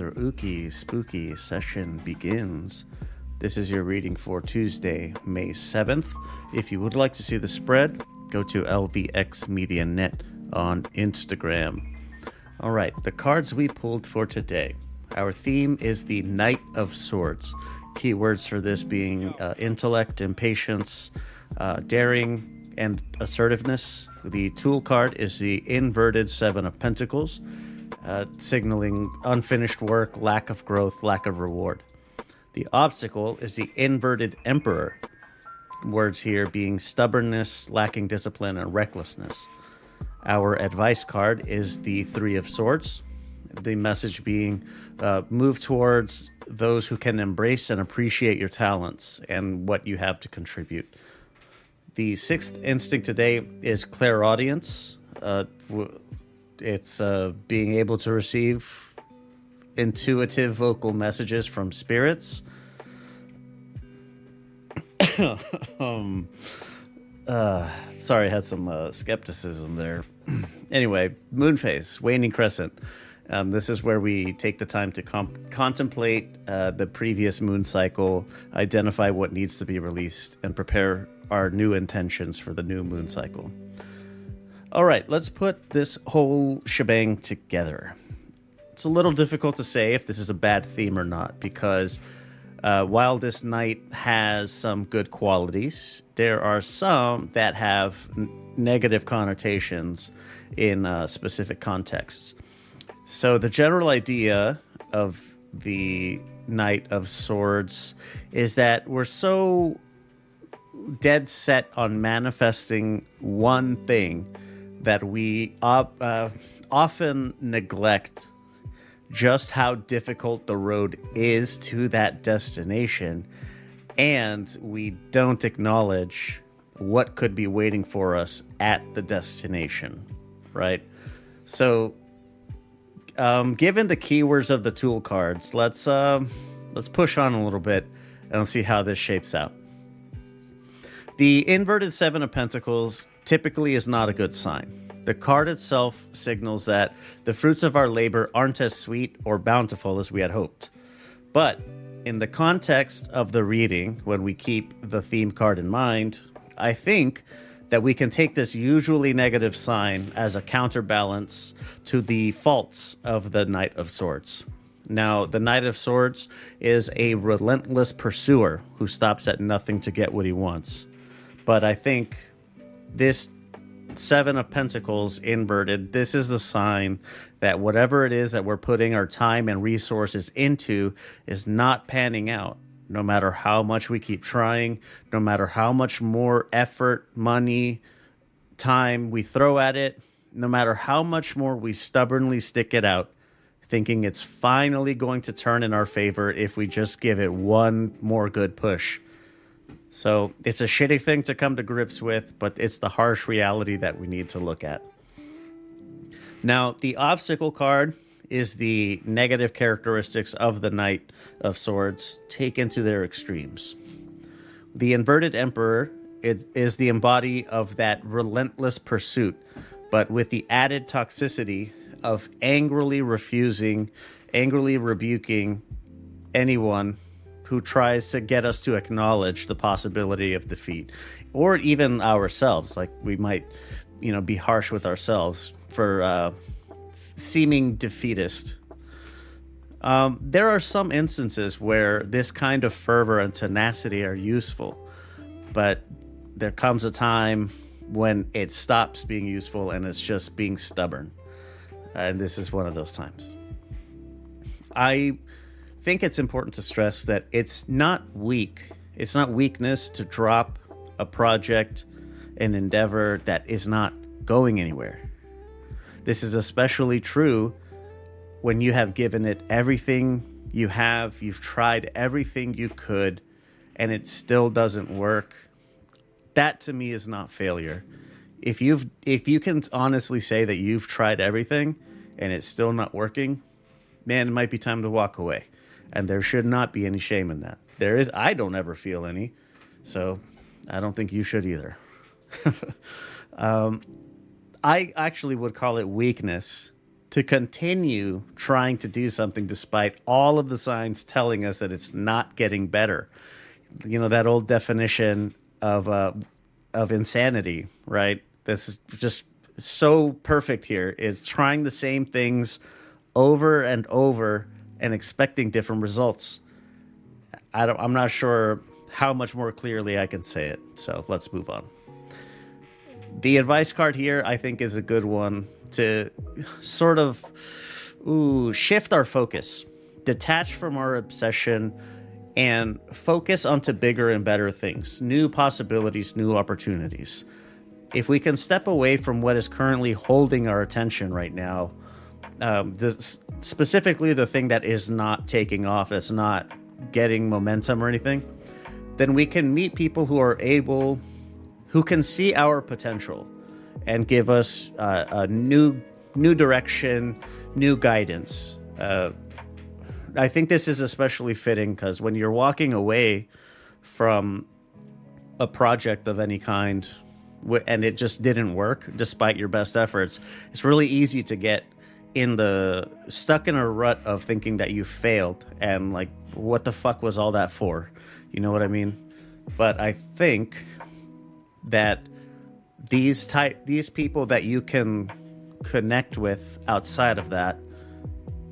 another ooky spooky session begins. This is your reading for Tuesday, May 7th. If you would like to see the spread, go to lvx media net on Instagram. All right, the cards we pulled for today. Our theme is the Knight of Swords. Keywords for this being intellect, impatience, daring, and assertiveness. The tool card is the inverted Seven of Pentacles, signaling unfinished work, lack of growth, lack of reward. The obstacle is the inverted Emperor. Words here being stubbornness, lacking discipline, and recklessness. Our advice card is the Three of Swords. The message being move towards those who can embrace and appreciate your talents and what you have to contribute. The sixth instinct today is clairaudience. It's being able to receive intuitive vocal messages from spirits. Sorry, I had some skepticism there. Anyway, moon phase, waning crescent. This is where we take the time to contemplate the previous moon cycle, identify what needs to be released, and prepare our new intentions for the new moon cycle. All right, let's put this whole shebang together. It's a little difficult to say if this is a bad theme or not, because while this night has some good qualities, there are some that have negative connotations in specific contexts. So the general idea of the Knight of Swords is that we're so dead set on manifesting one thing that we often neglect just how difficult the road is to that destination, and we don't acknowledge what could be waiting for us at the destination, right? So given the keywords of the tool cards, let's push on a little bit and see how this shapes out. The inverted Seven of Pentacles typically is not a good sign. The card itself signals that the fruits of our labor aren't as sweet or bountiful as we had hoped. But in the context of the reading, when we keep the theme card in mind, I think that we can take this usually negative sign as a counterbalance to the faults of the Knight of Swords. Now, the Knight of Swords is a relentless pursuer who stops at nothing to get what he wants. But I think this Seven of Pentacles inverted, this is the sign that whatever it is that we're putting our time and resources into is not panning out. No matter how much we keep trying, no matter how much more effort, money, time we throw at it, no matter how much more we stubbornly stick it out, thinking it's finally going to turn in our favor if we just give it one more good push. So it's a shitty thing to come to grips with, but it's the harsh reality that we need to look at. Now, the obstacle card is the negative characteristics of the Knight of Swords taken to their extremes. The inverted Emperor is the embody of that relentless pursuit, but with the added toxicity of angrily rebuking anyone who tries to get us to acknowledge the possibility of defeat, or even ourselves. Like we might, be harsh with ourselves for seeming defeatist. There are some instances where this kind of fervor and tenacity are useful, but there comes a time when it stops being useful and it's just being stubborn. And this is one of those times. I think it's important to stress that it's not weak. It's not weakness to drop a project, an endeavor that is not going anywhere. This is especially true when you have given it everything you have, you've tried everything you could, and it still doesn't work. That to me is not failure. If you can honestly say that you've tried everything and it's still not working, man, it might be time to walk away. And there should not be any shame in that. I don't ever feel any, so I don't think you should either. I actually would call it weakness to continue trying to do something despite all of the signs telling us that it's not getting better. You know, that old definition of insanity, right? This is just so perfect here, is trying the same things over and over and expecting different results. I'm not sure how much more clearly I can say it. So let's move on. The advice card here, I think, is a good one to sort of shift our focus, detach from our obsession, and focus onto bigger and better things, new possibilities, new opportunities. If we can step away from what is currently holding our attention right now, specifically the thing that is not taking off, that's not getting momentum or anything, then we can meet people who can see our potential and give us a new direction, new guidance. I think this is especially fitting because when you're walking away from a project of any kind and it just didn't work despite your best efforts, it's really easy to get stuck in a rut of thinking that you failed and like, what the fuck was all that for? You know what I mean? But I think that these people that you can connect with outside of that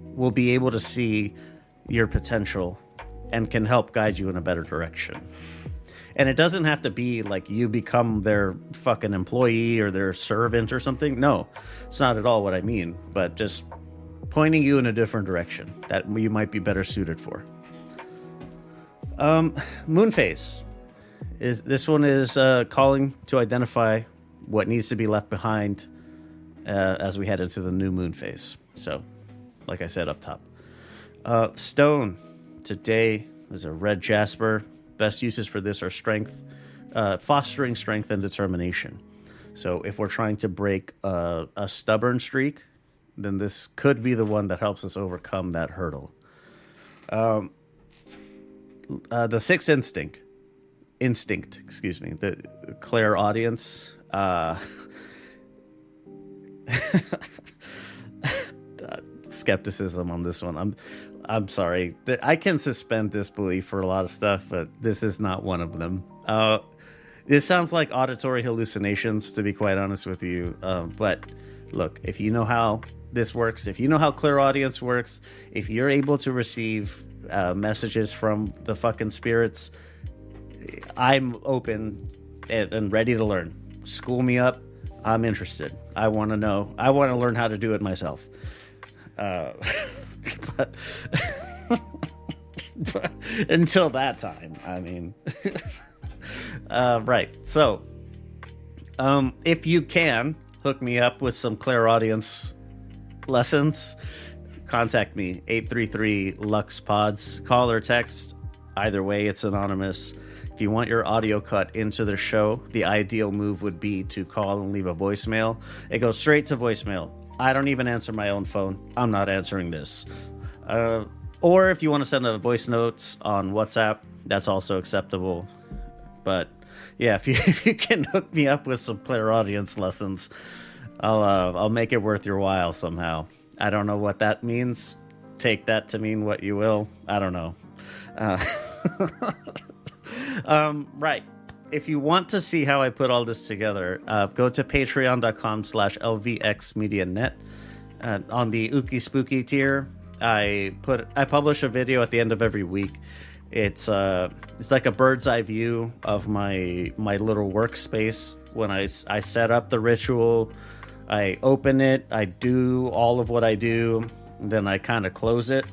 will be able to see your potential and can help guide you in a better direction. And it doesn't have to be like you become their fucking employee or their servant or something. No, it's not at all what I mean, but just pointing you in a different direction that you might be better suited for. Moon phase. This one is calling to identify what needs to be left behind as we head into the new moon phase. So, like I said up top. Stone today is a red jasper. Best uses for this are strength, fostering strength and determination. So if we're trying to break a stubborn streak, then this could be the one that helps us overcome that hurdle. The sixth instinct, the clairaudience. Skepticism on this one. I'm sorry. I can suspend disbelief for a lot of stuff, but this is not one of them. This sounds like auditory hallucinations, to be quite honest with you. But look, if you know how this works, if you know how clairaudience works, if you're able to receive messages from the fucking spirits, I'm open and ready to learn. School me up. I'm interested. I want to know. I want to learn how to do it myself. But until that time, I mean, right. So, if you can hook me up with some clairaudience lessons, contact me, 833-LUX-PODS. Call or text. Either way, it's anonymous. If you want your audio cut into the show, the ideal move would be to call and leave a voicemail. It goes straight to voicemail. I don't even answer my own phone. I'm not answering this. Or if you want to send a voice notes on WhatsApp, that's also acceptable. But yeah, if you can hook me up with some clairaudience lessons, I'll make it worth your while somehow. I don't know what that means. Take that to mean what you will. I don't know. Right. If you want to see how I put all this together, go to patreon.com/lvxmedianet. On the ooky spooky tier, I publish a video at the end of every week. It's like a bird's eye view of my little workspace. When I set up the ritual, I open it, I do all of what I do, then I kind of close it.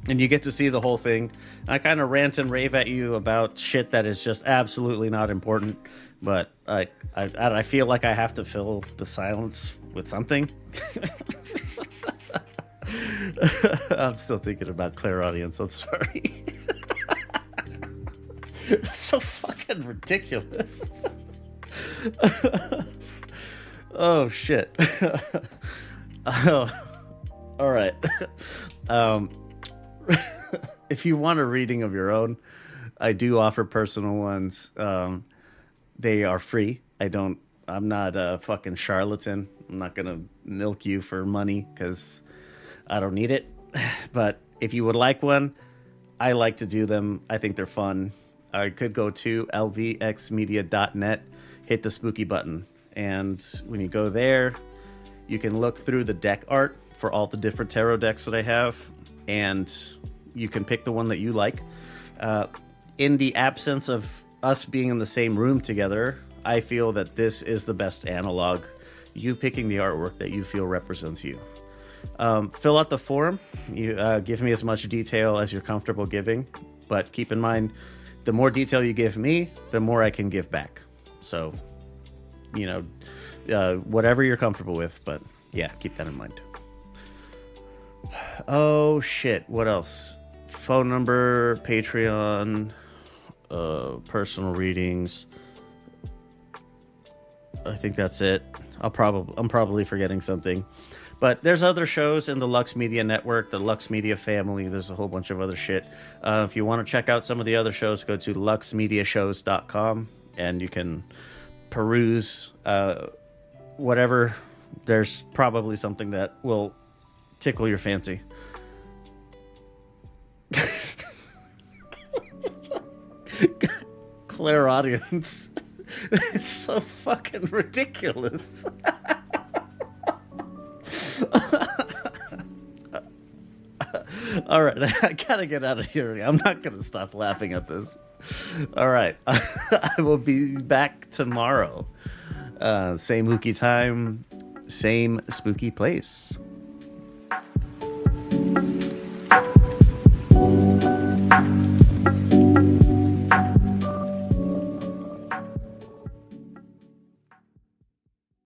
And you get to see the whole thing. I kind of rant and rave at you about shit that is just absolutely not important. But I feel like I have to fill the silence with something. I'm still thinking about clairaudience. I'm sorry. It's so fucking ridiculous. Oh, shit. Oh, all right. If you want a reading of your own, I do offer personal ones. They are free. I don't I'm not a fucking charlatan. I'm not gonna milk you for money because I don't need it. But if you would like one, I like to do them. I think they're fun. I could go to lvx.at, hit the spooky button, and when you go there, you can look through the deck art for all the different tarot decks that I have, and you can pick the one that you like. In the absence of us being in the same room together, I feel that this is the best analog. You picking the artwork that you feel represents you. Fill out the form. You give me as much detail as you're comfortable giving, but keep in mind, the more detail you give me, the more I can give back. So, whatever you're comfortable with, but yeah, keep that in mind. Oh shit, what else? Phone number, Patreon, personal readings. I think that's it. I'm probably forgetting something. But there's other shows in the Lux Media Network, the Lux Media family. There's a whole bunch of other shit. If you want to check out some of the other shows, go to luxmediashows.com and you can peruse whatever. There's probably something that will tickle your fancy. Clairaudience. It's so fucking ridiculous. All right, I gotta get out of here. I'm not gonna stop laughing at this. All right, I will be back tomorrow. Same ooky time, same spooky place.